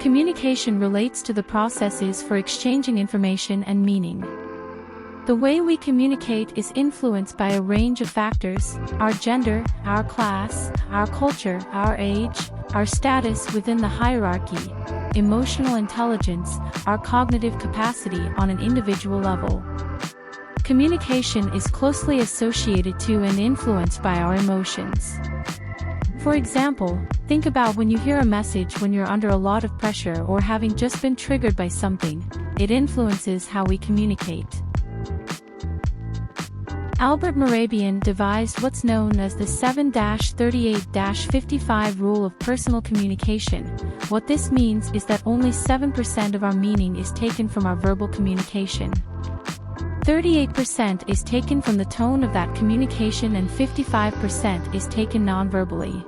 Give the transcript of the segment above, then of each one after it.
Communication relates to the processes for exchanging information and meaning. The way we communicate is influenced by a range of factors: our gender, our class, our culture, our age, our status within the hierarchy, emotional intelligence, our cognitive capacity on an individual level. Communication is closely associated to and influenced by our emotions. For example, think about when you hear a message when you're under a lot of pressure or having just been triggered by something. It influences how we communicate. Albert Mehrabian devised what's known as the 7-38-55 rule of personal communication. What this means is that only 7% of our meaning is taken from our verbal communication. 38% is taken from the tone of that communication and 55% is taken non-verbally.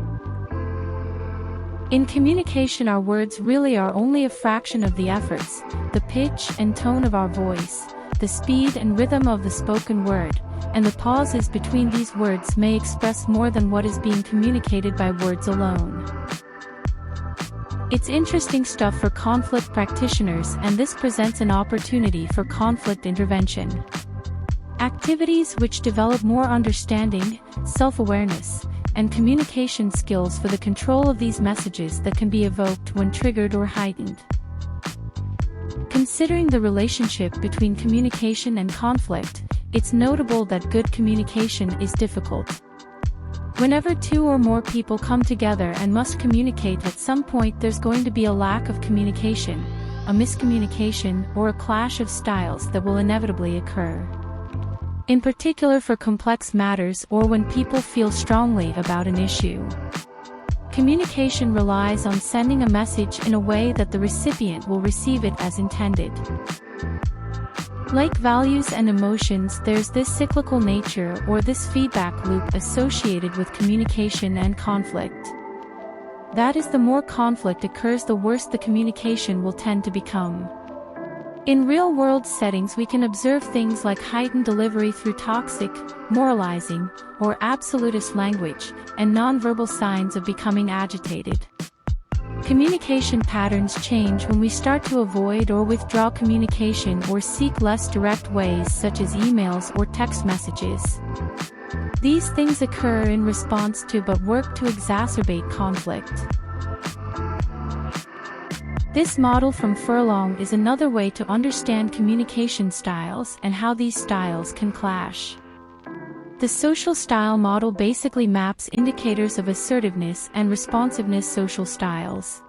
In communication, our words really are only a fraction of the efforts, the pitch and tone of our voice, the speed and rhythm of the spoken word, and the pauses between these words may express more than what is being communicated by words alone. It's interesting stuff for conflict practitioners, and this presents an opportunity for conflict intervention. Activities which develop more understanding, self-awareness, and communication skills for the control of these messages that can be evoked when triggered or heightened. Considering the relationship between communication and conflict, it's notable that good communication is difficult. Whenever two or more people come together and must communicate, at some point there's going to be a lack of communication, a miscommunication, or a clash of styles that will inevitably occur. In particular for complex matters or when people feel strongly about an issue. Communication relies on sending a message in a way that the recipient will receive it as intended. Like values and emotions, there's this cyclical nature or this feedback loop associated with communication and conflict. That is, the more conflict occurs, the worse the communication will tend to become. In real-world settings, we can observe things like heightened delivery through toxic, moralizing, or absolutist language, and nonverbal signs of becoming agitated. Communication patterns change when we start to avoid or withdraw communication or seek less direct ways such as emails or text messages. These things occur in response to but work to exacerbate conflict. This model from Furlong is another way to understand communication styles and how these styles can clash. The social style model basically maps indicators of assertiveness and responsiveness social styles.